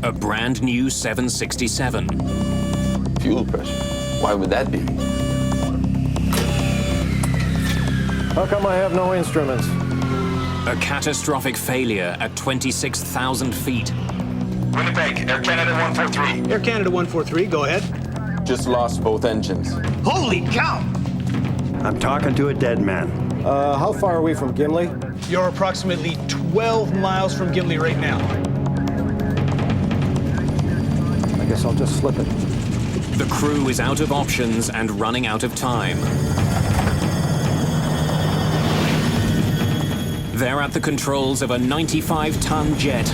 A brand new 767. Fuel pressure? Why would that be? How come I have no instruments? A catastrophic failure at 26,000 feet. Winnipeg, Air Canada 143. Air Canada 143, go ahead. Just lost both engines. Holy cow! I'm talking to a dead man. How far are we from Gimli? You're approximately 12 miles from Gimli right now. I guess I'll just slip it. The crew is out of options and running out of time. They're at the controls of a 95-ton jet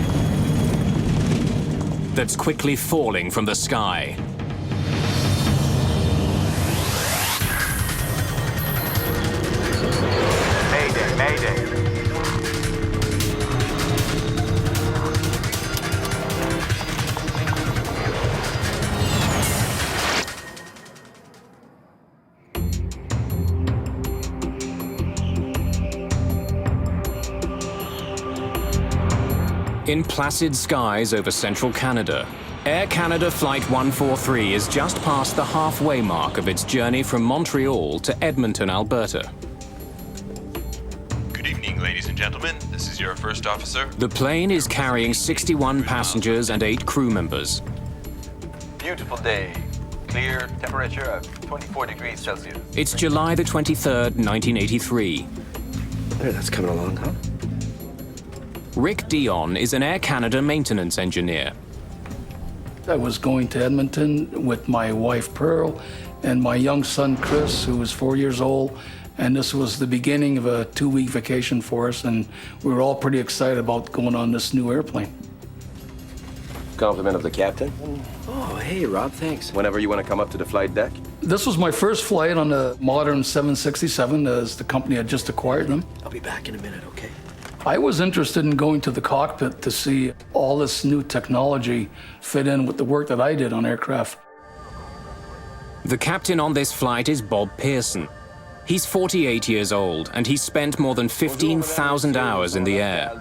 that's quickly falling from the sky. Mayday, Mayday. In placid skies over central Canada, Air Canada Flight 143 is just past the halfway mark of its journey from Montreal to Edmonton, Alberta. Good evening, ladies and gentlemen. This is your first officer. The plane is carrying 61 passengers and 8 crew members. Beautiful day. Clear, temperature of 24 degrees Celsius. It's July the 23rd, 1983. Hey, that's coming along, huh? Rick Dion is an Air Canada maintenance engineer. I was going to Edmonton with my wife Pearl and my young son Chris, who was 4 years old, and this was the beginning of a 2-week vacation for us, and we were all pretty excited about going on this new airplane. Compliment of the captain. Oh, hey, Rob, thanks. Whenever you want to come up to the flight deck. This was my first flight on a modern 767, as the company had just acquired them. I'll be back in a minute, okay? I was interested in going to the cockpit to see all this new technology fit in with the work that I did on aircraft. The captain on this flight is Bob Pearson. He's 48 years old, and he's spent more than 15,000 hours in the air.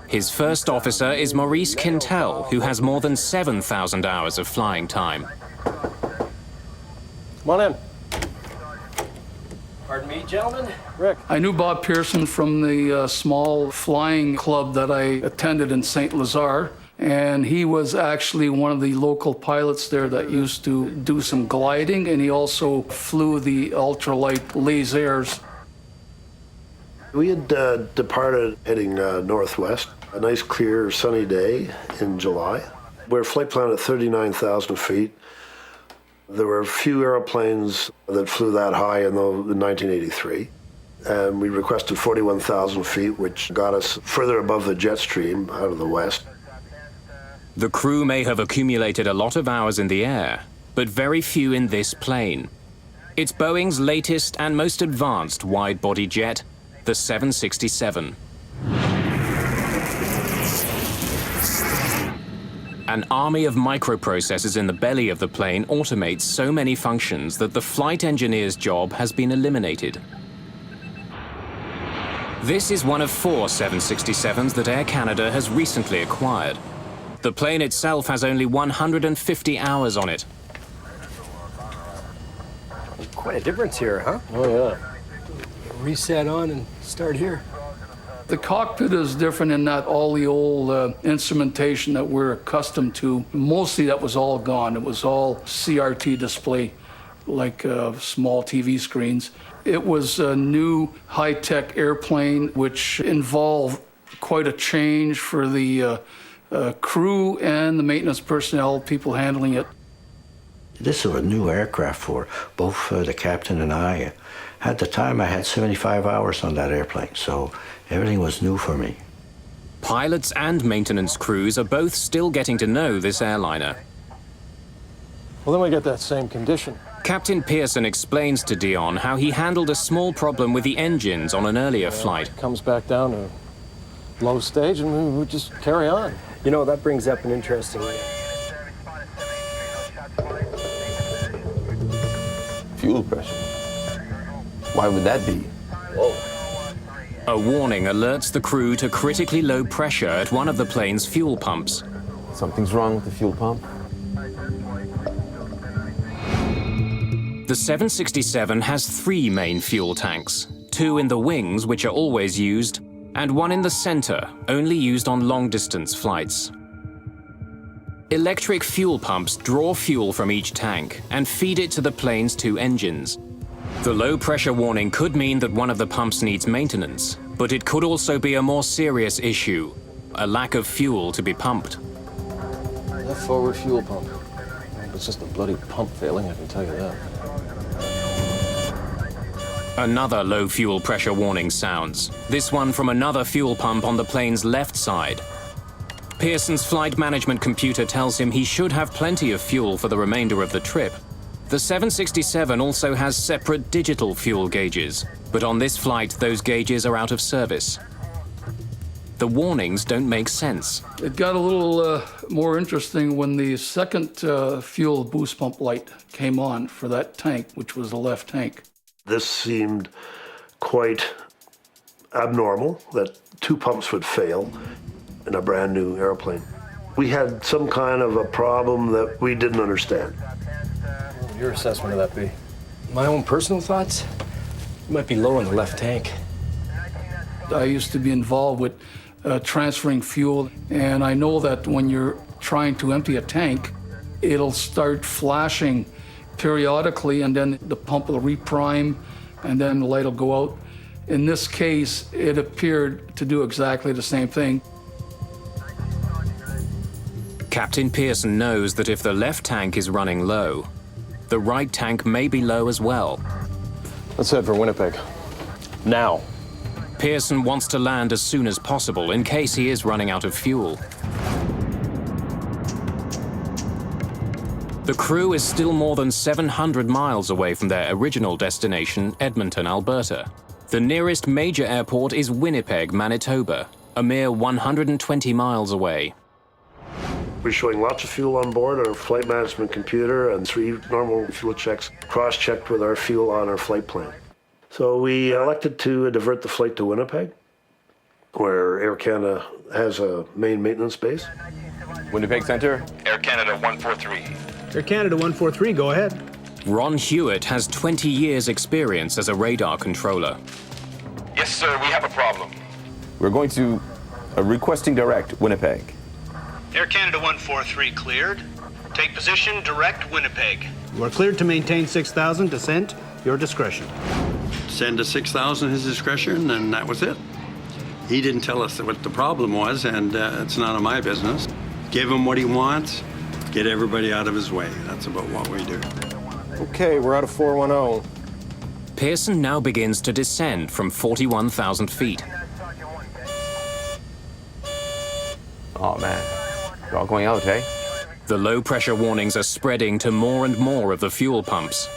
His first officer is Maurice Quintel, who has more than 7,000 hours of flying time. Come on in. Pardon me, gentlemen? Rick. I knew Bob Pearson from the small flying club that I attended in St. Lazare, and he was actually one of the local pilots there that used to do some gliding, and he also flew the ultralight lasers. We had departed heading northwest, a nice clear sunny day in July. We're flight plan at 39,000 feet. There were a few airplanes that flew that high in 1983. And we requested 41,000 feet, which got us further above the jet stream out of the west. The crew may have accumulated a lot of hours in the air, but very few in this plane. It's Boeing's latest and most advanced wide-body jet, the 767. An army of microprocessors in the belly of the plane automates so many functions that the flight engineer's job has been eliminated. This is one of 4 767s that Air Canada has recently acquired. The plane itself has only 150 hours on it. Quite a difference here, huh? Oh, yeah. Reset on and start here. The cockpit is different in that all the old instrumentation that we're accustomed to, mostly that was all gone. It was all CRT display, like small TV screens. It was a new high-tech airplane, which involved quite a change for the crew and the maintenance personnel, people handling it. This is a new aircraft for both the captain and I. At the time, I had 75 hours on that airplane, so everything was new for me. Pilots and maintenance crews are both still getting to know this airliner. Well, then we get that same condition. Captain Pearson explains to Dion how he handled a small problem with the engines on an earlier flight. It comes back down to low stage and we just carry on. You know, that brings up an interesting... Fuel pressure? Why would that be? A warning alerts the crew to critically low pressure at one of the plane's fuel pumps. Something's wrong with the fuel pump. The 767 has 3 main fuel tanks, 2 in the wings, which are always used, and 1 in the center, only used on long-distance flights. Electric fuel pumps draw fuel from each tank and feed it to the plane's 2 engines. The low-pressure warning could mean that one of the pumps needs maintenance, but it could also be a more serious issue, a lack of fuel to be pumped. That forward fuel pump. It's just a bloody pump failing, I can tell you that. Another low fuel pressure warning sounds, this one from another fuel pump on the plane's left side. Pearson's flight management computer tells him he should have plenty of fuel for the remainder of the trip. The 767 also has separate digital fuel gauges, but on this flight those gauges are out of service. The warnings don't make sense. It got a little more interesting when the second fuel boost pump light came on for that tank, which was the left tank. This seemed quite abnormal, that 2 pumps would fail in a brand new airplane. We had some kind of a problem that we didn't understand. What would your assessment of that be? My own personal thoughts? It might be low in the left tank. I used to be involved with transferring fuel, and I know that when you're trying to empty a tank, it'll start flashing periodically, and then the pump will reprime, and then the light will go out. In this case, it appeared to do exactly the same thing. Captain Pearson knows that if the left tank is running low, the right tank may be low as well. Let's head for Winnipeg. Now. Pearson wants to land as soon as possible in case he is running out of fuel. The crew is still more than 700 miles away from their original destination, Edmonton, Alberta. The nearest major airport is Winnipeg, Manitoba, a mere 120 miles away. We're showing lots of fuel on board our flight management computer and 3 normal fuel checks cross-checked with our fuel on our flight plan. So we elected to divert the flight to Winnipeg, where Air Canada has a main maintenance base. Winnipeg Center. Air Canada 143. Air Canada 143, go ahead. Ron Hewitt has 20 years' experience as a radar controller. Yes, sir, we have a problem. We're going to requesting direct Winnipeg. Air Canada 143 cleared. Take position, direct Winnipeg. You are cleared to maintain 6,000, descent, your discretion. Send to 6,000 his discretion, and that was it. He didn't tell us what the problem was, and it's none of my business. Give him what he wants, get everybody out of his way. That's about what we do. Okay, we're out of 410. Pearson now begins to descend from 41,000 feet. Oh man, we're all going out, eh? The low-pressure warnings are spreading to more and more of the fuel pumps.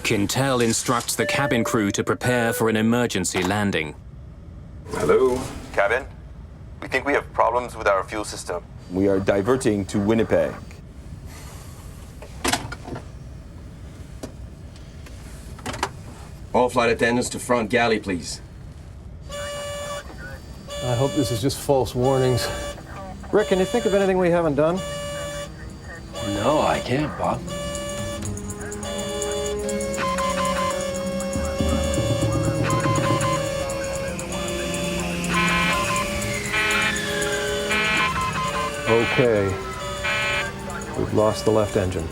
Quintel instructs the cabin crew to prepare for an emergency landing. Hello. Cabin, we think we have problems with our fuel system. We are diverting to Winnipeg. All flight attendants to front galley, please. I hope this is just false warnings. Rick, can you think of anything we haven't done? No, I can't, Bob. Okay. We've lost the left engine.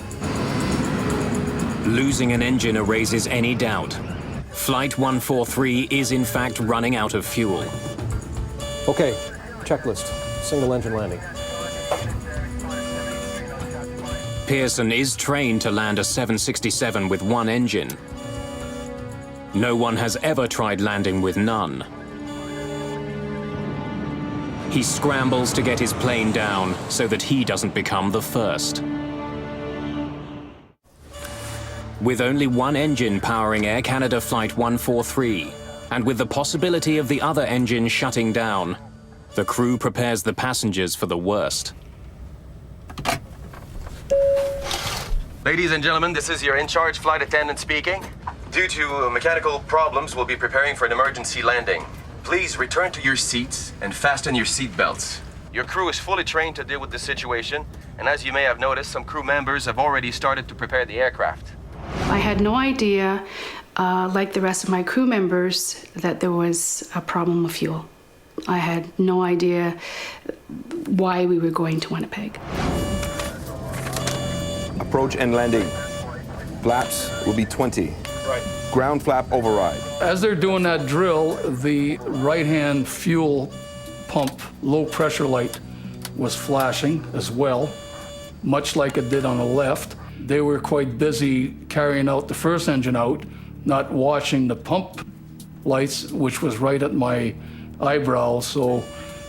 Losing an engine erases any doubt. Flight 143 is in fact running out of fuel. Okay, checklist. Single engine landing. Pearson is trained to land a 767 with 1 engine. No one has ever tried landing with none. He scrambles to get his plane down so that he doesn't become the first. With only 1 engine powering Air Canada Flight 143, and with the possibility of the other engine shutting down, the crew prepares the passengers for the worst. Ladies and gentlemen, this is your in-charge flight attendant speaking. Due to mechanical problems, we'll be preparing for an emergency landing. Please return to your seats and fasten your seat belts. Your crew is fully trained to deal with this situation, and as you may have noticed, some crew members have already started to prepare the aircraft. I had no idea, like the rest of my crew members, that there was a problem with fuel. I had no idea why we were going to Winnipeg. Approach and landing. Flaps will be 20. Right. Ground flap override. As they're doing that drill, the right-hand fuel pump low pressure light was flashing as well, much like it did on the left. They were quite busy carrying out the first engine out, not watching the pump lights, which was right at my eyebrow, so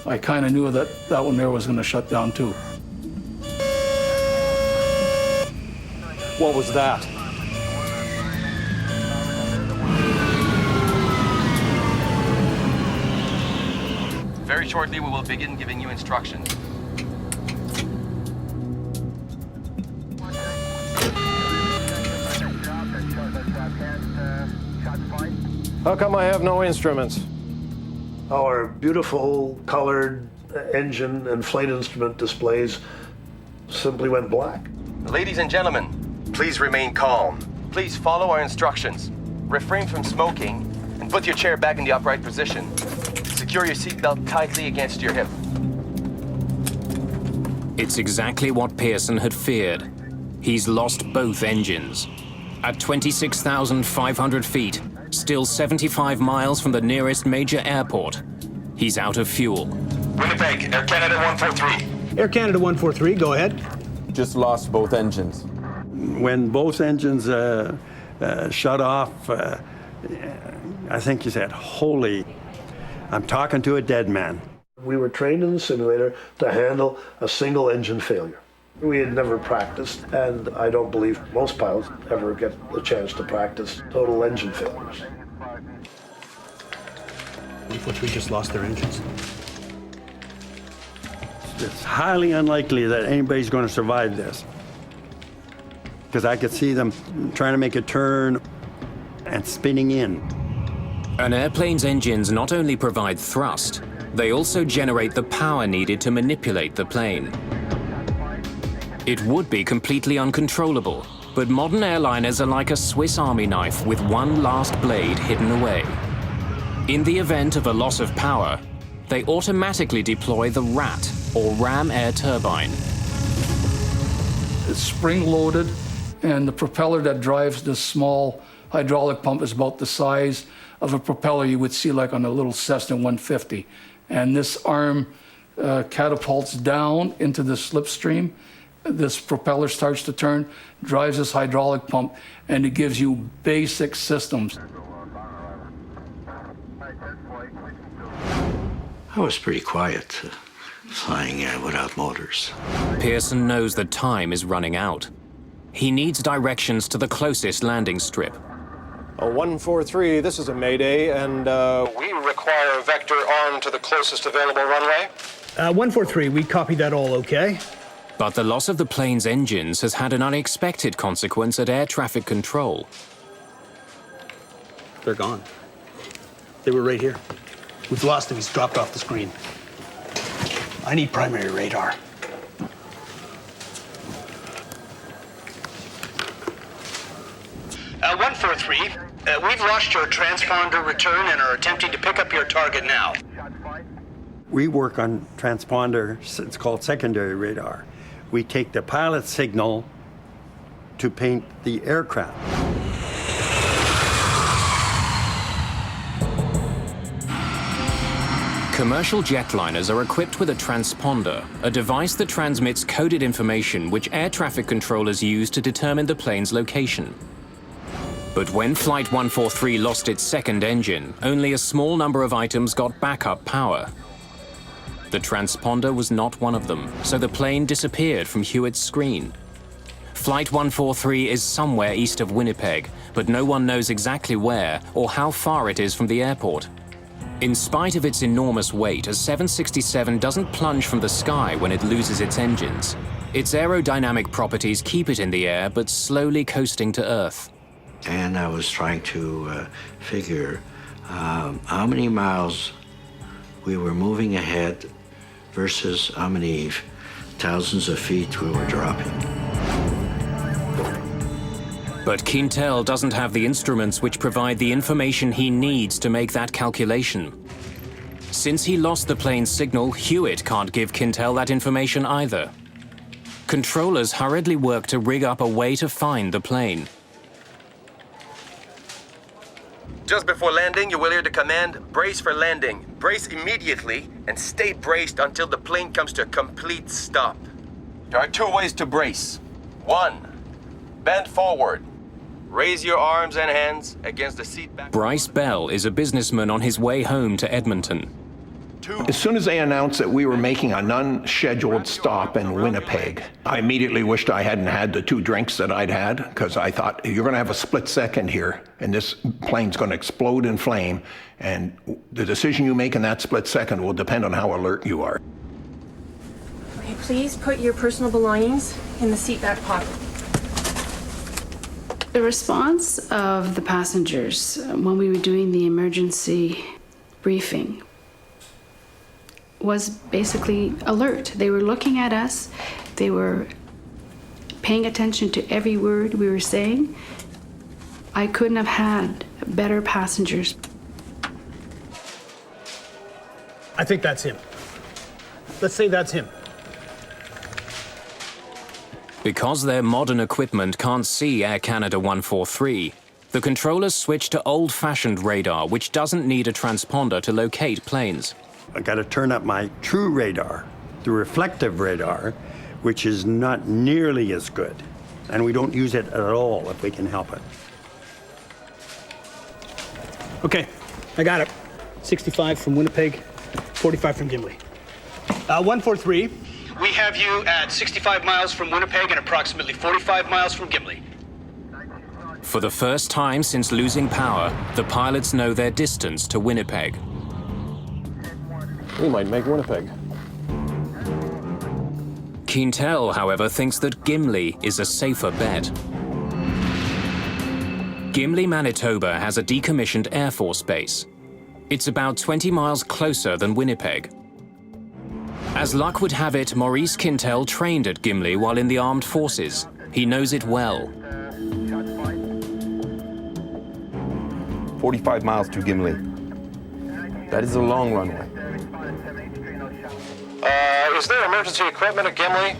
I kind of knew that that one there was going to shut down too. What was that? Very shortly, we will begin giving you instructions. How come I have no instruments? Our beautiful colored engine and flight instrument displays simply went black. Ladies and gentlemen, please remain calm. Please follow our instructions. Refrain from smoking and put your chair back in the upright position. Secure your seatbelt tightly against your hip. It's exactly what Pearson had feared. He's lost both engines. At 26,500 feet, still 75 miles from the nearest major airport, he's out of fuel. Winnipeg, Air Canada 143. Air Canada 143, go ahead. Just lost both engines. When both engines shut off, I think he said, "Holy, I'm talking to a dead man." We were trained in the simulator to handle a single engine failure. We had never practiced, and I don't believe most pilots ever get the chance to practice total engine failures. 143 just lost their engines. It's highly unlikely that anybody's going to survive this, because I could see them trying to make a turn and spinning in. An airplane's engines not only provide thrust, they also generate the power needed to manipulate the plane. It would be completely uncontrollable, but modern airliners are like a Swiss Army knife with one last blade hidden away. In the event of a loss of power, they automatically deploy the RAT, or ram air turbine. It's spring-loaded, and the propeller that drives this small hydraulic pump is about the size of a propeller you would see like on a little Cessna 150. And this arm catapults down into the slipstream. This propeller starts to turn, drives this hydraulic pump, and it gives you basic systems. I was pretty quiet, flying without motors. Pearson knows that time is running out. He needs directions to the closest landing strip. 143, this is a Mayday, and we require a vector arm to the closest available runway. 143, we copy that all okay. But the loss of the plane's engines has had an unexpected consequence at air traffic control. They're gone. They were right here. We've lost him. He's dropped off the screen. I need primary radar. Uh, 143, we've lost your transponder return and are attempting to pick up your target now. We work on transponder, it's called secondary radar. We take the pilot signal to paint the aircraft. Commercial jetliners are equipped with a transponder, a device that transmits coded information which air traffic controllers use to determine the plane's location. But when Flight 143 lost its second engine, only a small number of items got backup power. The transponder was not one of them, so the plane disappeared from Hewitt's screen. Flight 143 is somewhere east of Winnipeg, but no one knows exactly where or how far it is from the airport. In spite of its enormous weight, a 767 doesn't plunge from the sky when it loses its engines. Its aerodynamic properties keep it in the air, but slowly coasting to Earth. and I was trying to figure how many miles we were moving ahead versus how many thousands of feet we were dropping. But Quintel doesn't have the instruments which provide the information he needs to make that calculation. Since he lost the plane's signal, Hewitt can't give Quintel that information either. Controllers hurriedly work to rig up a way to find the plane. Just before landing, you will hear the command, brace for landing. Brace immediately and stay braced until the plane comes to a complete stop. There are two ways to brace. One, bend forward. Raise your arms and hands against the seat back. Bryce Bell is a businessman on his way home to Edmonton. As soon as they announced that we were making an unscheduled stop in Winnipeg, I immediately wished I hadn't had the 2 drinks that I'd had, because I thought, you're going to have a split second here, and this plane's going to explode in flame, and the decision you make in that split second will depend on how alert you are. Okay, please put your personal belongings in the seat back pocket. The response of the passengers when we were doing the emergency briefing was basically alert. They were looking at us, they were paying attention to every word we were saying. I couldn't have had better passengers. I think that's him. Let's say that's him. Because their modern equipment can't see Air Canada 143, the controllers switch to old-fashioned radar, which doesn't need a transponder to locate planes. I got to turn up my true radar, the reflective radar, which is not nearly as good. And we don't use it at all if we can help it. Okay, I got it. 65 from Winnipeg, 45 from Gimli. 143. We have you at 65 miles from Winnipeg and approximately 45 miles from Gimli. For the first time since losing power, the pilots know their distance to Winnipeg. We might make Winnipeg. Quintel, however, thinks that Gimli is a safer bet. Gimli, Manitoba has a decommissioned Air Force base. It's about 20 miles closer than Winnipeg. As luck would have it, Maurice Quintel trained at Gimli while in the armed forces. He knows it well. 45 miles to Gimli. That is a long runway. Is there emergency equipment at Gimli?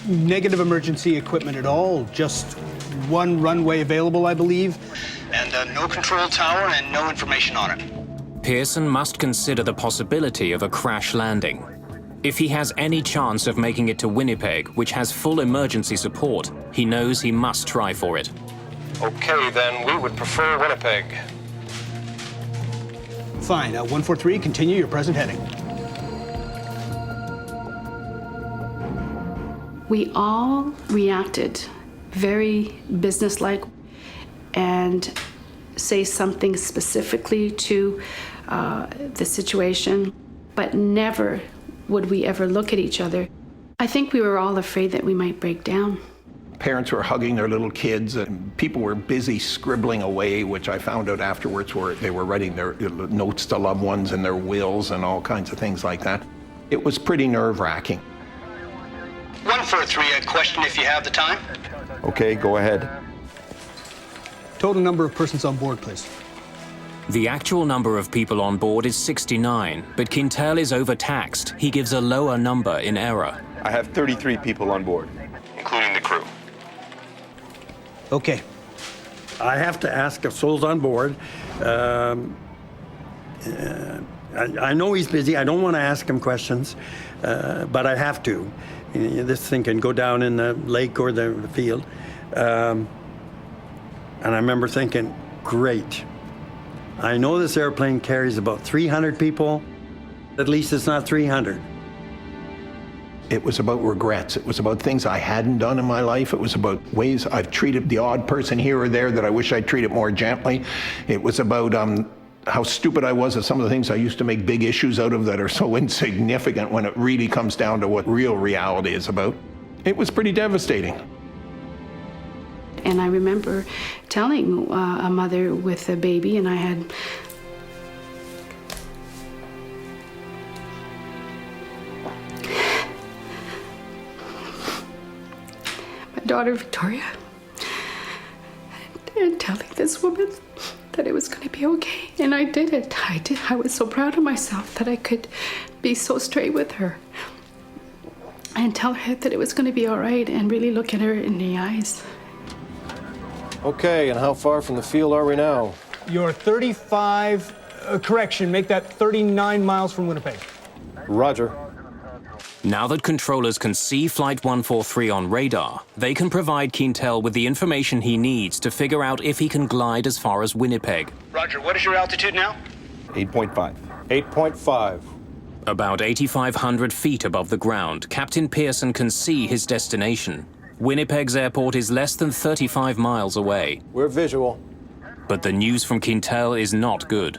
Negative emergency equipment at all. Just one runway available, I believe. And no control tower and no information on it. Pearson must consider the possibility of a crash landing. If he has any chance of making it to Winnipeg, which has full emergency support, he knows he must try for it. Okay, then we would prefer Winnipeg. Fine. 143, continue your present heading. We all reacted very businesslike and say something specifically to the situation, but never would we ever look at each other. I think we were all afraid that we might break down. Parents were hugging their little kids, and people were busy scribbling away, which I found out afterwards where they were writing their notes to loved ones and their wills and all kinds of things like that. It was pretty nerve-wracking. 143, a question if you have the time. Okay, go ahead. Total number of persons on board, please. The actual number of people on board is 69, but Quintel is overtaxed. He gives a lower number in error. I have 33 people on board, including the crew. Okay. I have to ask if Soul's on board. I know he's busy. I don't want to ask him questions, but I have to. This thing can go down in the lake or the field. And I remember thinking, great. I know this airplane carries about 300 people. At least it's not 300. It was about regrets. It was about things I hadn't done in my life. It was about ways I've treated the odd person here or there that I wish I'd treated more gently. It was about how stupid I was at some of the things I used to make big issues out of that are so insignificant when it really comes down to what real reality is about. It was pretty devastating. And I remember telling a mother with a baby, and I had my daughter Victoria, and telling this woman that it was going to be okay. And I did it. I was so proud of myself that I could be so straight with her and tell her that it was going to be all right and really look at her in the eyes. Okay, and how far from the field are we now? You're 35, correction, make that 39 miles from Winnipeg. Roger. Now that controllers can see Flight 143 on radar, they can provide Quintel with the information he needs to figure out if he can glide as far as Winnipeg. Roger, what is your altitude now? 8.5. 8.5. About 8,500 feet above the ground, Captain Pearson can see his destination. Winnipeg's airport is less than 35 miles away. We're visual. But the news from Quintel is not good.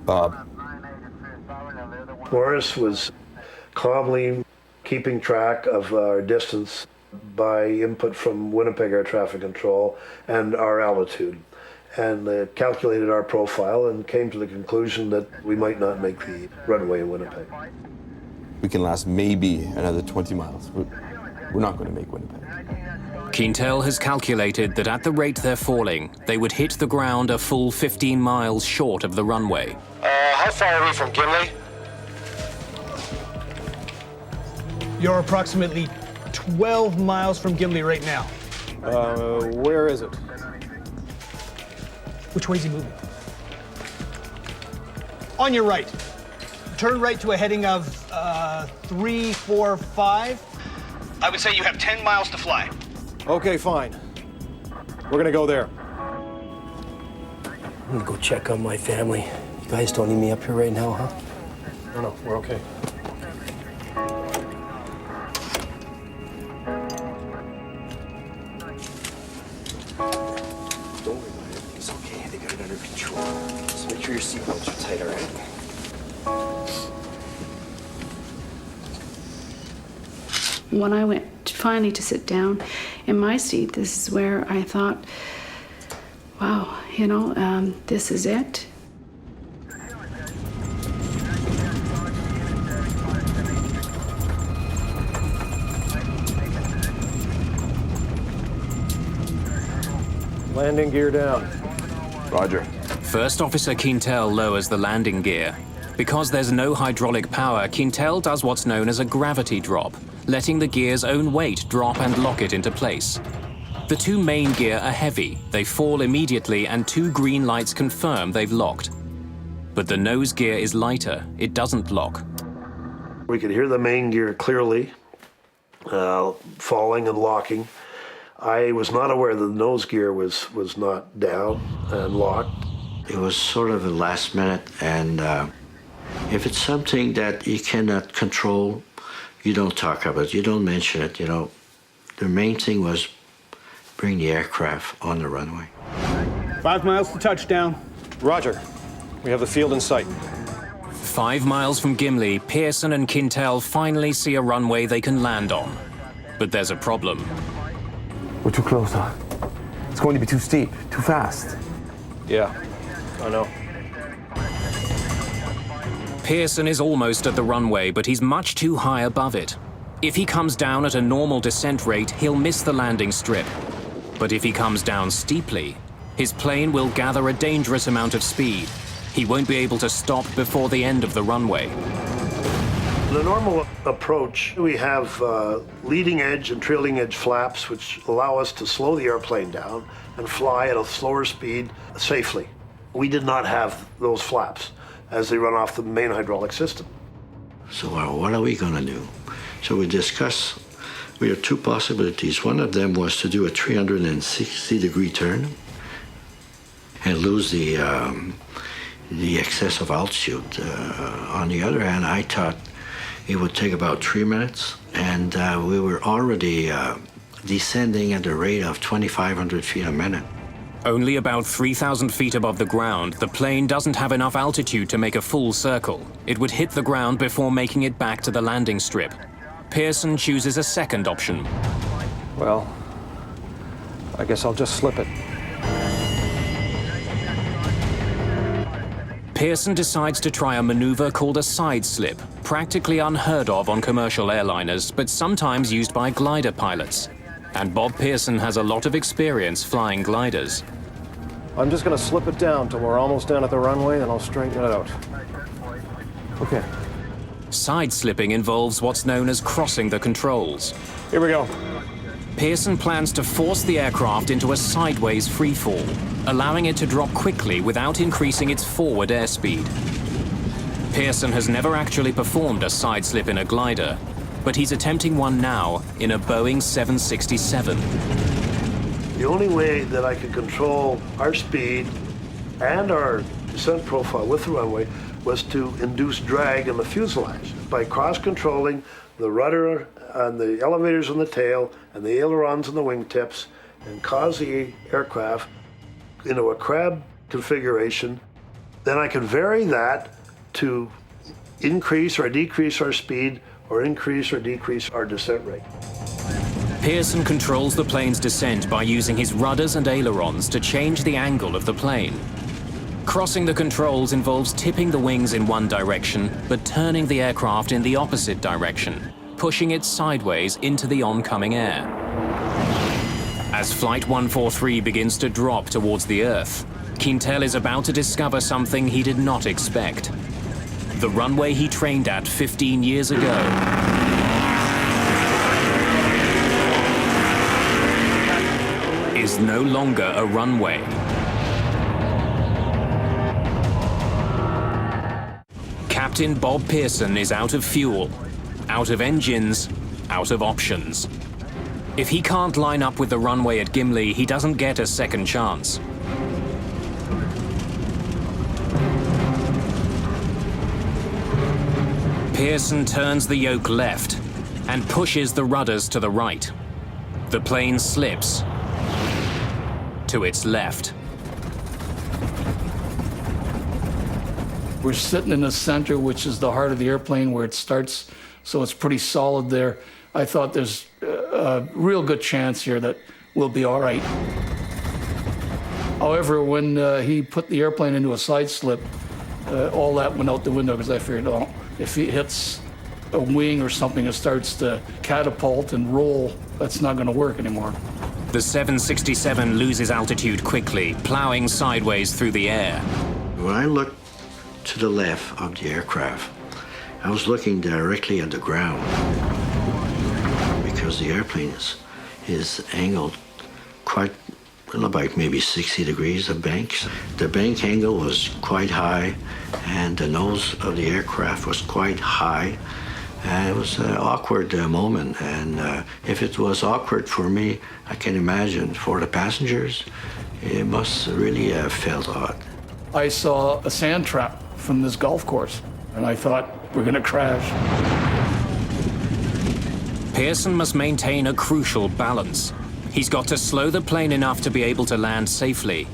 Bob. Morris was calmly keeping track of our distance by input from Winnipeg Air Traffic Control and our altitude, and calculated our profile and came to the conclusion that we might not make the runway in Winnipeg. We can last maybe another 20 miles. We're not going to make Winnipeg. Quintel has calculated that at the rate they're falling, they would hit the ground a full 15 miles short of the runway. How far are we from Gimli? You're approximately 12 miles from Gimli right now. Where is it? Which way is he moving? On your right. Turn right to a heading of 345. I would say you have 10 miles to fly. Okay, fine. We're gonna go there. I'm gonna go check on my family. You guys don't need me up here right now, huh? No, we're okay. Don't worry about it. It's okay. They got it under control. Just make sure your seatbelts are tight, all right? When I went finally to sit down in my seat, this is where I thought, wow, this is it. Landing gear down. Roger. First Officer Quintel lowers the landing gear. Because there's no hydraulic power, Quintel does what's known as a gravity drop, letting the gear's own weight drop and lock it into place. The two main gear are heavy, they fall immediately, and two green lights confirm they've locked. But the nose gear is lighter, it doesn't lock. We could hear the main gear clearly, falling and locking. I was not aware that the nose gear was not down and locked. It was sort of a last minute, and if it's something that you cannot control, you don't talk about it, you don't mention it, The main thing was bring the aircraft on the runway. 5 miles to touchdown. Roger. We have the field in sight. 5 miles from Gimli, Pearson and Quintel finally see a runway they can land on. But there's a problem. We're too close, huh? It's going to be too steep, too fast. Yeah, I know. Pearson is almost at the runway, but he's much too high above it. If he comes down at a normal descent rate, he'll miss the landing strip. But if he comes down steeply, his plane will gather a dangerous amount of speed. He won't be able to stop before the end of the runway. The normal approach, we have leading edge and trailing edge flaps, which allow us to slow the airplane down and fly at a slower speed safely. We did not have those flaps as they run off the main hydraulic system. So what are we gonna do? So we discussed, we had two possibilities. One of them was to do a 360-degree turn and lose the excess of altitude. On the other hand, I thought it would take about 3 minutes, and we were already descending at the rate of 2,500 feet a minute. Only about 3,000 feet above the ground, the plane doesn't have enough altitude to make a full circle. It would hit the ground before making it back to the landing strip. Pearson chooses a second option. Well, I guess I'll just slip it. Pearson decides to try a maneuver called a side slip, practically unheard of on commercial airliners, but sometimes used by glider pilots. And Bob Pearson has a lot of experience flying gliders. I'm just going to slip it down till we're almost down at the runway, then I'll straighten it out. Okay. Side slipping involves what's known as crossing the controls. Here we go. Pearson plans to force the aircraft into a sideways freefall, allowing it to drop quickly without increasing its forward airspeed. Pearson has never actually performed a side slip in a glider, but he's attempting one now in a Boeing 767. The only way that I could control our speed and our descent profile with the runway was to induce drag in the fuselage by cross-controlling the rudder and the elevators on the tail and the ailerons and the wingtips, and cause the aircraft into a crab configuration. Then I can vary that to increase or decrease our speed or increase or decrease our descent rate. Pearson controls the plane's descent by using his rudders and ailerons to change the angle of the plane. Crossing the controls involves tipping the wings in one direction, but turning the aircraft in the opposite direction, pushing it sideways into the oncoming air. As Flight 143 begins to drop towards the Earth, Quintel is about to discover something he did not expect. The runway he trained at 15 years ago is no longer a runway. Captain Bob Pearson is out of fuel, out of engines, out of options. If he can't line up with the runway at Gimli, he doesn't get a second chance. Pearson turns the yoke left and pushes the rudders to the right. The plane slips to its left. We're sitting in the center, which is the heart of the airplane where it starts, so it's pretty solid there. I thought there's a real good chance here that we'll be all right. However, when he put the airplane into a side slip, all that went out the window because I figured, oh, if he hits a wing or something, it starts to catapult and roll, that's not going to work anymore. The 767 loses altitude quickly, plowing sideways through the air. When I looked to the left of the aircraft, I was looking directly at the ground because the airplane is angled quite, about maybe 60 degrees of banks. The bank angle was quite high and the nose of the aircraft was quite high. And it was an awkward moment, and if it was awkward for me, I can imagine for the passengers, it must really have felt odd. I saw a sand trap from this golf course, and I thought, we're going to crash. Pearson must maintain a crucial balance. He's got to slow the plane enough to be able to land safely.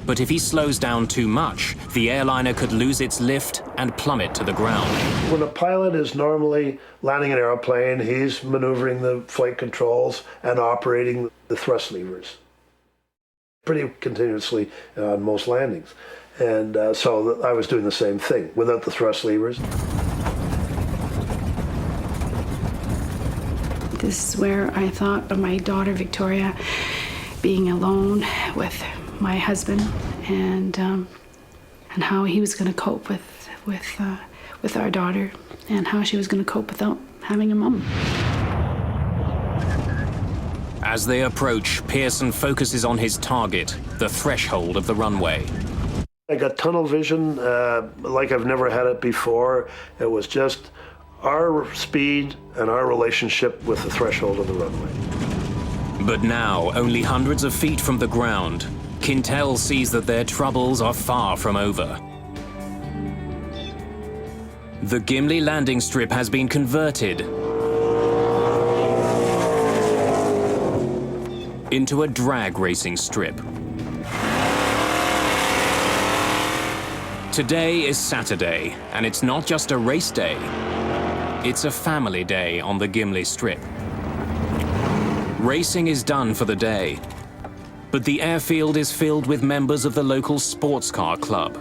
But if he slows down too much, the airliner could lose its lift and plummet to the ground. When a pilot is normally landing an airplane, he's maneuvering the flight controls and operating the thrust levers pretty continuously on most landings. And so I was doing the same thing without the thrust levers. This is where I thought of my daughter, Victoria, being alone with my husband and how he was going to cope with our daughter and how she was going to cope without having a mom. As they approach, Pearson focuses on his target, the threshold of the runway. I got tunnel vision like I've never had it before. It was just our speed and our relationship with the threshold of the runway. But now, only hundreds of feet from the ground, Quintel sees that their troubles are far from over. The Gimli landing strip has been converted into a drag racing strip. Today is Saturday, and it's not just a race day. It's a family day on the Gimli strip. Racing is done for the day. But the airfield is filled with members of the local sports car club,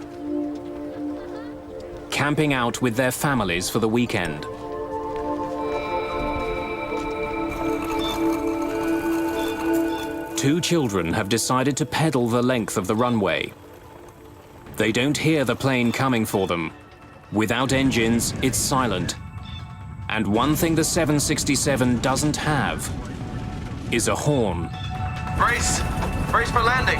camping out with their families for the weekend. Two children have decided to pedal the length of the runway. They don't hear the plane coming for them. Without engines, it's silent. And one thing the 767 doesn't have is a horn. Brace! Brace for landing!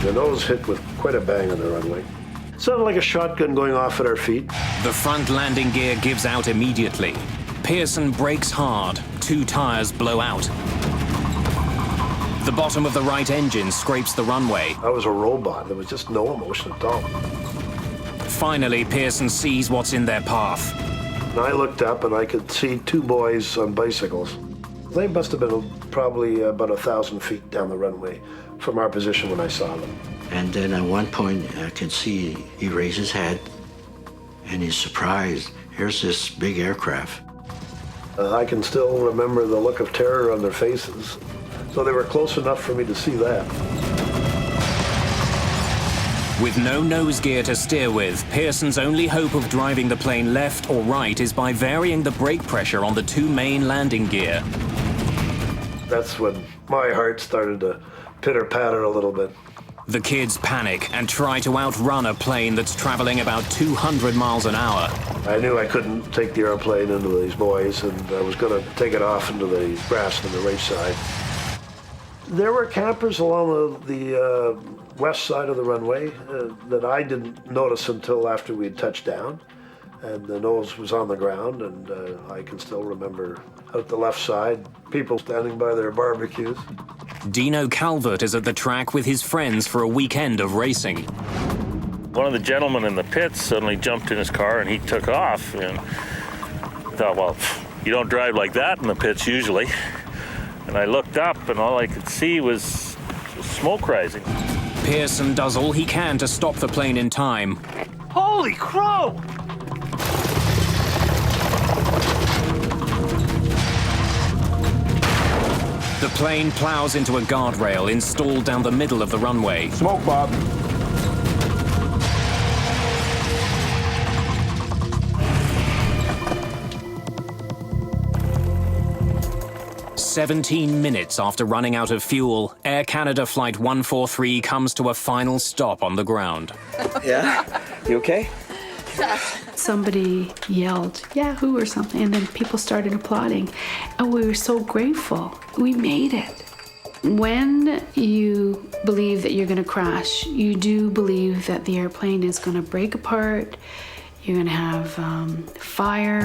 The nose hit with quite a bang on the runway. It sounded like a shotgun going off at our feet. The front landing gear gives out immediately. Pearson brakes hard. 2 tires blow out. The bottom of the right engine scrapes the runway. I was a robot. There was just no emotion at all. Finally, Pearson sees what's in their path. And I looked up and I could see 2 boys on bicycles. They must have been probably about 1,000 feet down the runway from our position when I saw them. And then at one point, I can see he raised his head, and he's surprised. Here's this big aircraft. I can still remember the look of terror on their faces. So they were close enough for me to see that. With no nose gear to steer with, Pearson's only hope of driving the plane left or right is by varying the brake pressure on the 2 main landing gear. That's when my heart started to pitter-patter a little bit. The kids panic and try to outrun a plane that's traveling about 200 miles an hour. I knew I couldn't take the airplane into these boys, and I was going to take it off into the grass on the right side. There were campers along the west side of the runway that I didn't notice until after we'd touched down, and the nose was on the ground, and I can still remember out the left side, people standing by their barbecues. Dino Calvert is at the track with his friends for a weekend of racing. One of the gentlemen in the pits suddenly jumped in his car and he took off, and I thought, well, you don't drive like that in the pits usually. And I looked up and all I could see was smoke rising. Pearson does all he can to stop the plane in time. Holy crow! The plane plows into a guardrail installed down the middle of the runway. Smoke, Bob. "17 minutes after running out of fuel, Air Canada Flight 143 comes to a final stop on the ground. Yeah? You okay? Somebody yelled, Yahoo or something, and then people started applauding. And we were so grateful. We made it. When you believe that you're going to crash, you do believe that the airplane is going to break apart, you're going to have fire.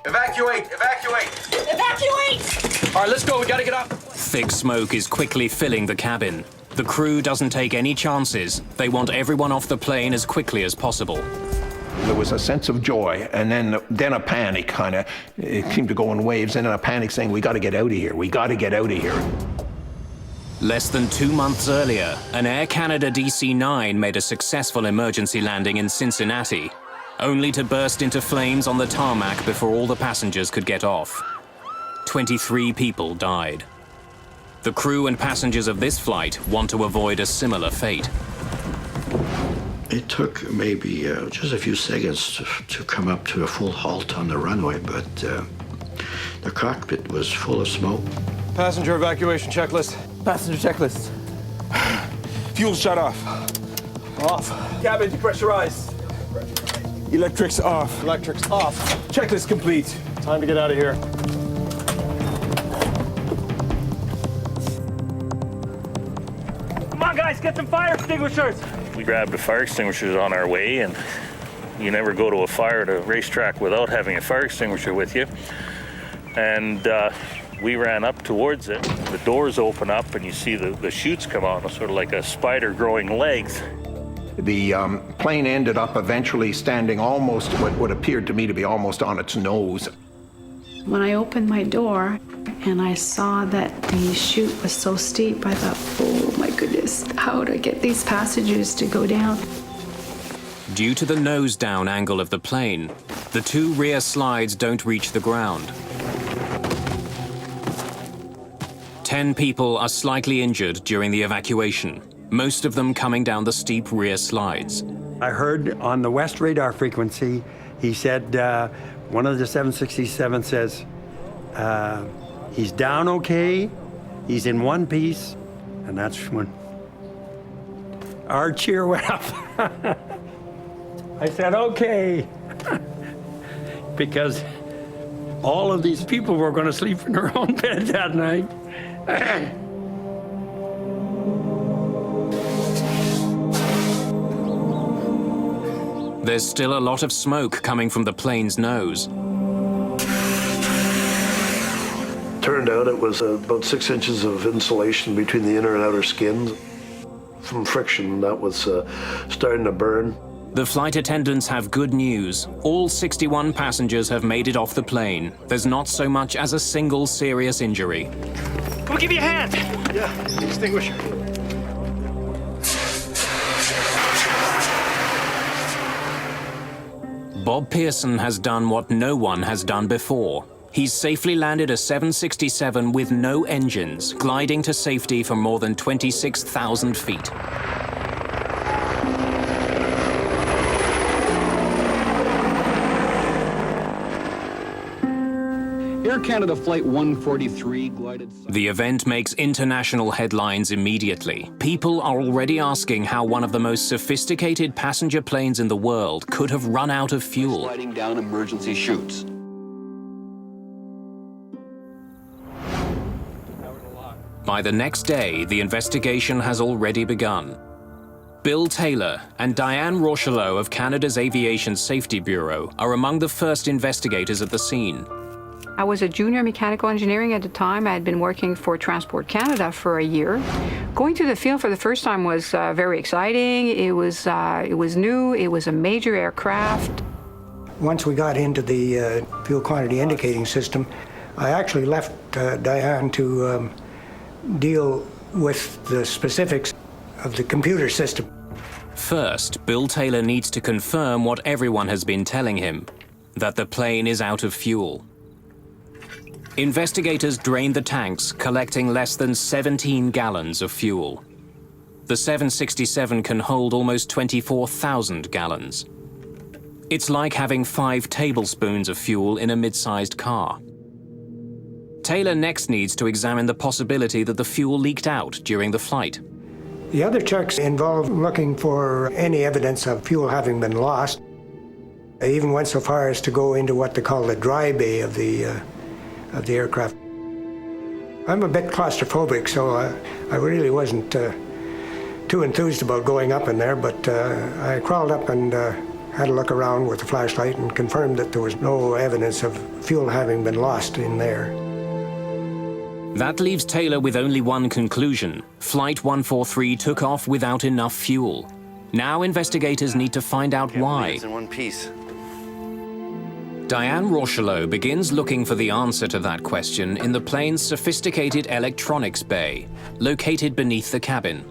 Evacuate! Evacuate! Evacuate! All right, let's go. We got to get up. Thick smoke is quickly filling the cabin. The crew doesn't take any chances. They want everyone off the plane as quickly as possible. There was a sense of joy, and then a panic kind of, it seemed to go in waves, and then a panic saying, we got to get out of here, we got to get out of here. Less than 2 months earlier, an Air Canada DC-9 made a successful emergency landing in Cincinnati, only to burst into flames on the tarmac before all the passengers could get off. 23 people died. The crew and passengers of this flight want to avoid a similar fate. It took maybe just a few seconds to come up to a full halt on the runway, but the cockpit was full of smoke. Passenger evacuation checklist. Passenger checklist. Fuel shut off. Off. Cabin depressurized. Electrics off. Electrics off. Checklist complete. Time to get out of here. Come on, guys, get some fire extinguishers. We grabbed the fire extinguishers on our way, and you never go to a fire at a racetrack without having a fire extinguisher with you. And we ran up towards it. The doors open up, and you see the chutes come out, sort of like a spider growing legs. The plane ended up eventually standing almost what appeared to me to be almost on its nose. When I opened my door and I saw that the chute was so steep, I thought, oh my goodness, how do I get these passengers to go down? Due to the nose-down angle of the plane, the two rear slides don't reach the ground. 10 people are slightly injured during the evacuation, most of them coming down the steep rear slides. I heard on the west radar frequency, he said, one of the 767 says, he's down okay, he's in one piece, and that's when our cheer went up. I said, okay, because all of these people were going to sleep in their own bed that night. There's still a lot of smoke coming from the plane's nose. Turned out it was about 6 inches of insulation between the inner and outer skins. From friction, that was starting to burn. The flight attendants have good news. All 61 passengers have made it off the plane. There's not so much as a single serious injury. Come give me a hand. Yeah, extinguisher. Bob Pearson has done what no one has done before. He's safely landed a 767 with no engines, gliding to safety from more than 26,000 feet. Air Canada Flight 143 glided... The event makes international headlines immediately. People are already asking how one of the most sophisticated passenger planes in the world could have run out of fuel. Sliding down emergency chutes. By the next day, the investigation has already begun. Bill Taylor and Diane Rochelot of Canada's Aviation Safety Bureau are among the first investigators at the scene. I was a junior mechanical engineering at the time. I had been working for Transport Canada for a year. Going to the field for the first time was very exciting. It was new. It was a major aircraft. Once we got into the fuel quantity indicating system, I actually left Diane to deal with the specifics of the computer system. First, Bill Taylor needs to confirm what everyone has been telling him, that the plane is out of fuel. Investigators drained the tanks, collecting less than 17 gallons of fuel. The 767 can hold almost 24,000 gallons. It's like having 5 tablespoons of fuel in a mid-sized car. Taylor next needs to examine the possibility that the fuel leaked out during the flight. The other checks involved looking for any evidence of fuel having been lost. I even went so far as to go into what they call the dry bay of the aircraft. I'm a bit claustrophobic, so I really wasn't too enthused about going up in there, but I crawled up and had a look around with a flashlight and confirmed that there was no evidence of fuel having been lost in there. That leaves Taylor with only one conclusion. Flight 143 took off without enough fuel. Now investigators need to find out why. It's in one piece. Diane Rochelot begins looking for the answer to that question in the plane's sophisticated electronics bay, located beneath the cabin.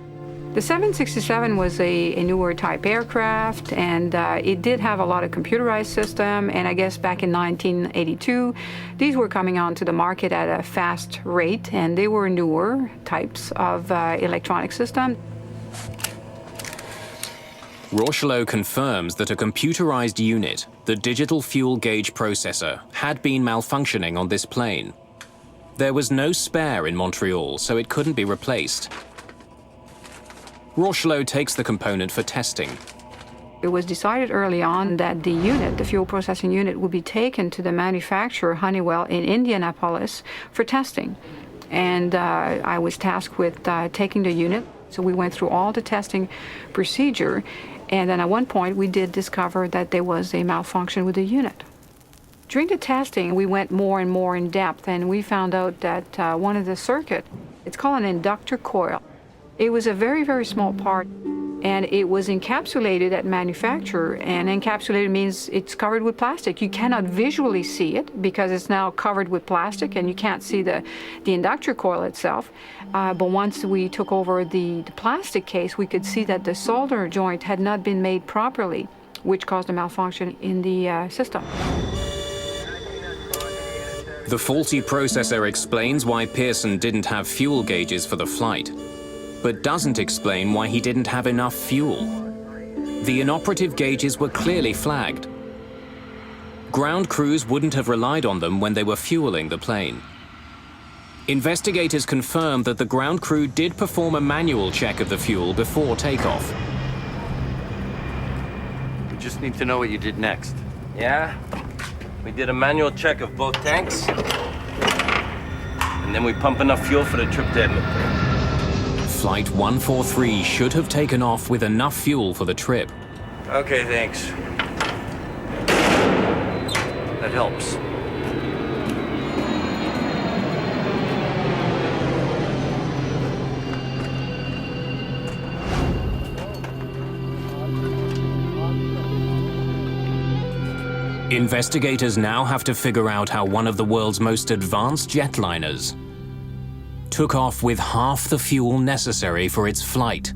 The 767 was a newer type aircraft, and it did have a lot of computerized system, and I guess back in 1982, these were coming onto the market at a fast rate, and they were newer types of electronic system. Rochelot confirms that a computerized unit, the digital fuel gauge processor, had been malfunctioning on this plane. There was no spare in Montreal, so it couldn't be replaced. Rochelot takes the component for testing. It was decided early on that the unit, the fuel processing unit, would be taken to the manufacturer, Honeywell, in Indianapolis for testing. And I was tasked with taking the unit. So we went through all the testing procedure. And then at one point, we did discover that there was a malfunction with the unit. During the testing, we went more and more in depth, and we found out that one of the circuit, it's called an inductor coil. It was a very, very small part, and it was encapsulated at manufacture, and encapsulated means it's covered with plastic. You cannot visually see it because it's now covered with plastic, and you can't see the inductor coil itself. But once we took over the plastic case, we could see that the solder joint had not been made properly. which caused a malfunction in the system. The faulty processor explains why Pearson didn't have fuel gauges for the flight, but doesn't explain why he didn't have enough fuel. The inoperative gauges were clearly flagged. Ground crews wouldn't have relied on them when they were fueling the plane. Investigators confirmed that the ground crew did perform a manual check of the fuel before takeoff. We just need to know what you did next. Yeah? We did a manual check of both tanks, and then we pump enough fuel for the trip to Edmonton. Flight 143 should have taken off with enough fuel for the trip. Okay, thanks. That helps. Investigators now have to figure out how one of the world's most advanced jetliners took off with half the fuel necessary for its flight.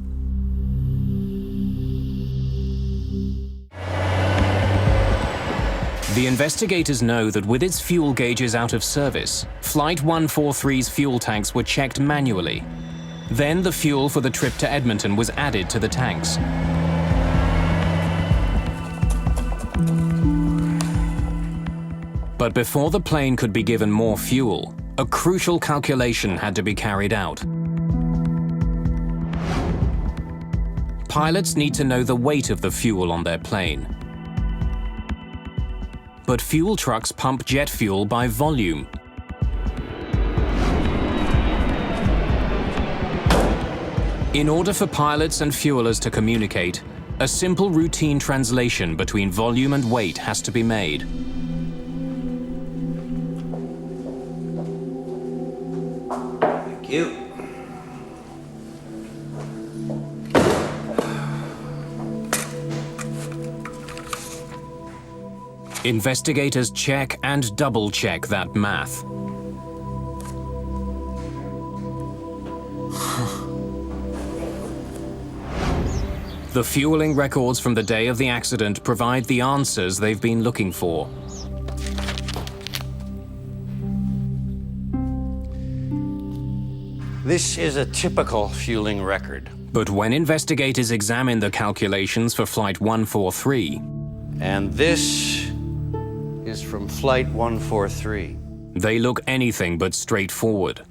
The investigators know that with its fuel gauges out of service, Flight 143's fuel tanks were checked manually. Then the fuel for the trip to Edmonton was added to the tanks. But before the plane could be given more fuel, a crucial calculation had to be carried out. Pilots need to know the weight of the fuel on their plane. But fuel trucks pump jet fuel by volume. In order for pilots and fuelers to communicate, a simple routine translation between volume and weight has to be made. Thank you. Investigators check and double-check that math. The fueling records from the day of the accident provide the answers they've been looking for. This is a typical fueling record. But when investigators examine the calculations for Flight 143, and this is from Flight 143. They look anything but straightforward.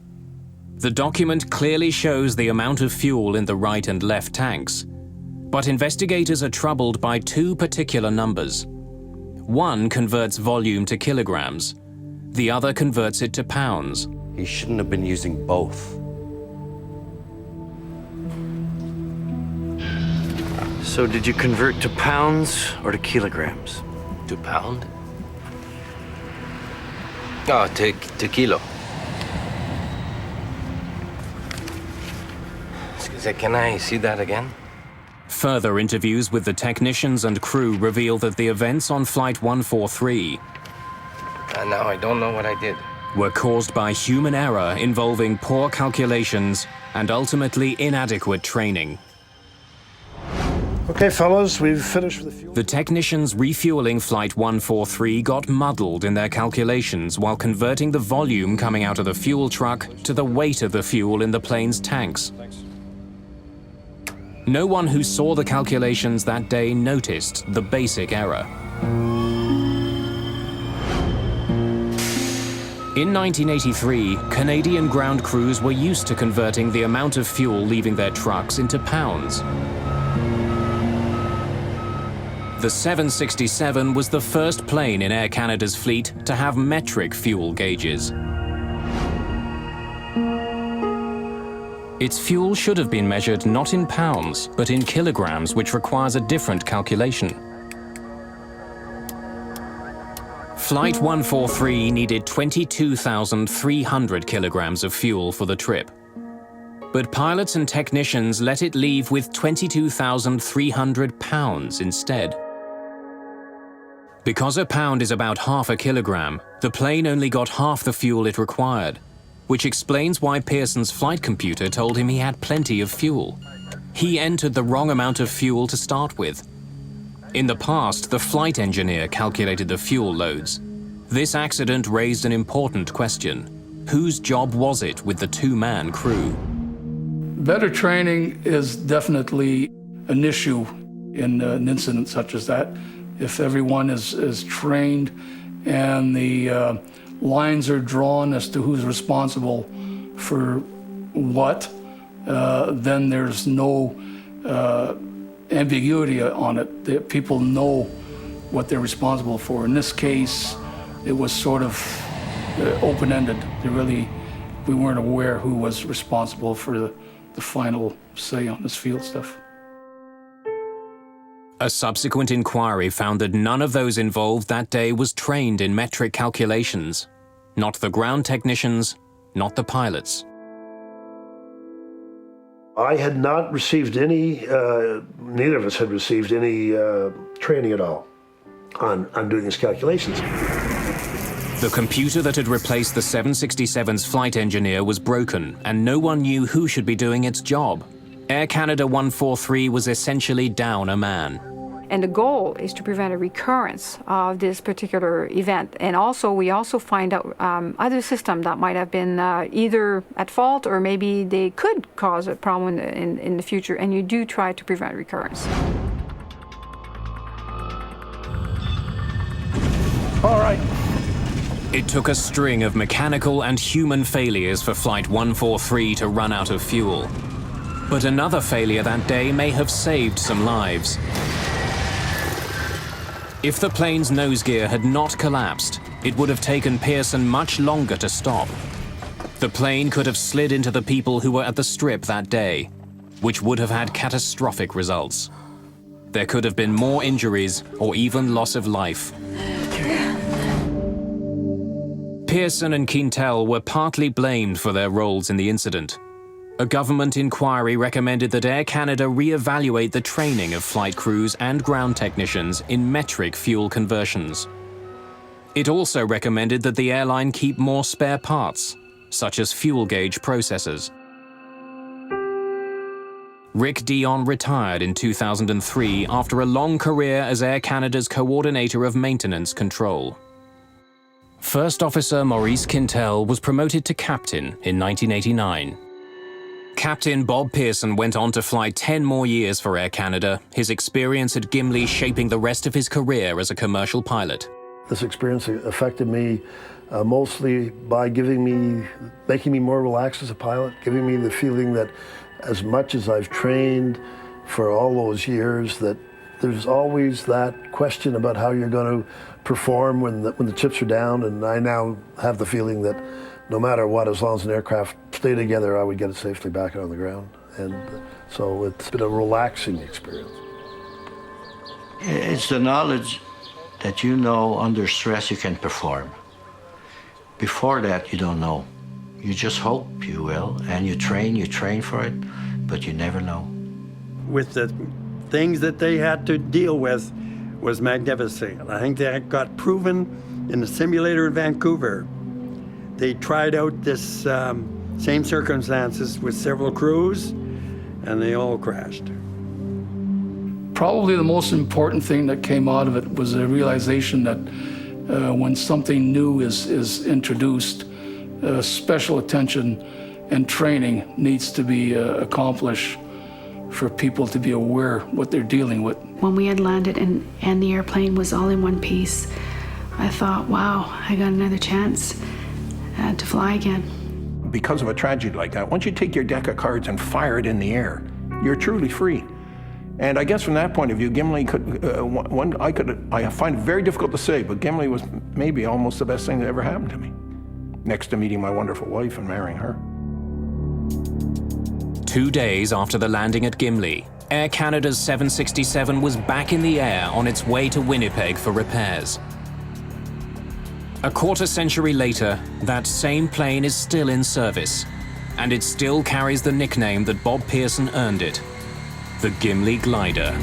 The document clearly shows the amount of fuel in the right and left tanks, but investigators are troubled by two particular numbers. One converts volume to kilograms, the other converts it to pounds. He shouldn't have been using both. So did you convert to pounds or to kilograms? To pound? Oh, to kilo. Can I see that again? Further interviews with the technicians and crew reveal that the events on Flight 143 Now I don't know what I did. were caused by human error involving poor calculations and ultimately inadequate training. Okay, fellas, we've finished with the fuel. The technicians refueling Flight 143 got muddled in their calculations while converting the volume coming out of the fuel truck to the weight of the fuel in the plane's tanks. No one who saw the calculations that day noticed the basic error. In 1983, Canadian ground crews were used to converting the amount of fuel leaving their trucks into pounds. The 767 was the first plane in Air Canada's fleet to have metric fuel gauges. Its fuel should have been measured not in pounds, but in kilograms, which requires a different calculation. Flight 143 needed 22,300 kilograms of fuel for the trip. But pilots and technicians let it leave with 22,300 pounds instead. Because a pound is about half a kilogram, the plane only got half the fuel it required, which explains why Pearson's flight computer told him he had plenty of fuel. He entered the wrong amount of fuel to start with. In the past, the flight engineer calculated the fuel loads. This accident raised an important question. Whose job was it with the two-man crew? Better training is definitely an issue in an incident such as that. If everyone is trained and the lines are drawn as to who's responsible for what, then there's no ambiguity on it. People know what they're responsible for. In this case, it was sort of open-ended. We weren't aware who was responsible for the final say on this field stuff. A subsequent inquiry found that none of those involved that day was trained in metric calculations. Not the ground technicians, not the pilots. I had not received any, neither of us had received any training at all on doing these calculations. The computer that had replaced the 767's flight engineer was broken, and no one knew who should be doing its job. Air Canada 143 was essentially down a man. And the goal is to prevent a recurrence of this particular event. And also, we also find out other systems that might have been either at fault or maybe they could cause a problem in the future, and you do try to prevent recurrence. All right. It took a string of mechanical and human failures for Flight 143 to run out of fuel. But another failure that day may have saved some lives. If the plane's nose gear had not collapsed, it would have taken Pearson much longer to stop. The plane could have slid into the people who were at the strip that day, which would have had catastrophic results. There could have been more injuries or even loss of life. Pearson and Quintel were partly blamed for their roles in the incident. A government inquiry recommended that Air Canada re-evaluate the training of flight crews and ground technicians in metric fuel conversions. It also recommended that the airline keep more spare parts, such as fuel gauge processors. Rick Dion retired in 2003 after a long career as Air Canada's coordinator of maintenance control. First Officer Maurice Quintel was promoted to captain in 1989. Captain Bob Pearson went on to fly 10 more years for Air Canada, his experience at Gimli shaping the rest of his career as a commercial pilot. This experience affected me mostly by making me more relaxed as a pilot, giving me the feeling that as much as I've trained for all those years, that there's always that question about how you're going to perform when the chips are down, and I now have the feeling that no matter what, as long as an aircraft stay together, I would get it safely back on the ground. And so it's been a relaxing experience. It's the knowledge that you know under stress you can perform. Before that, you don't know. You just hope you will, and you train for it, but you never know. With the things that they had to deal with was magnificent. I think that got proven in the simulator in Vancouver. They tried out this same circumstances with several crews, and they all crashed. Probably the most important thing that came out of it was a realization that when something new is introduced, special attention and training needs to be accomplished for people to be aware what they're dealing with. When we had landed and the airplane was all in one piece, I thought, wow, I got another chance to fly again. Because of a tragedy like that, once you take your deck of cards and fire it in the air, you're truly free. And I guess from that point of view, Gimli could, I find it very difficult to say, but Gimli was maybe almost the best thing that ever happened to me, next to meeting my wonderful wife and marrying her. 2 days after the landing at Gimli, Air Canada's 767 was back in the air on its way to Winnipeg for repairs. A quarter century later, that same plane is still in service, and it still carries the nickname that Bob Pearson earned it, the Gimli Glider.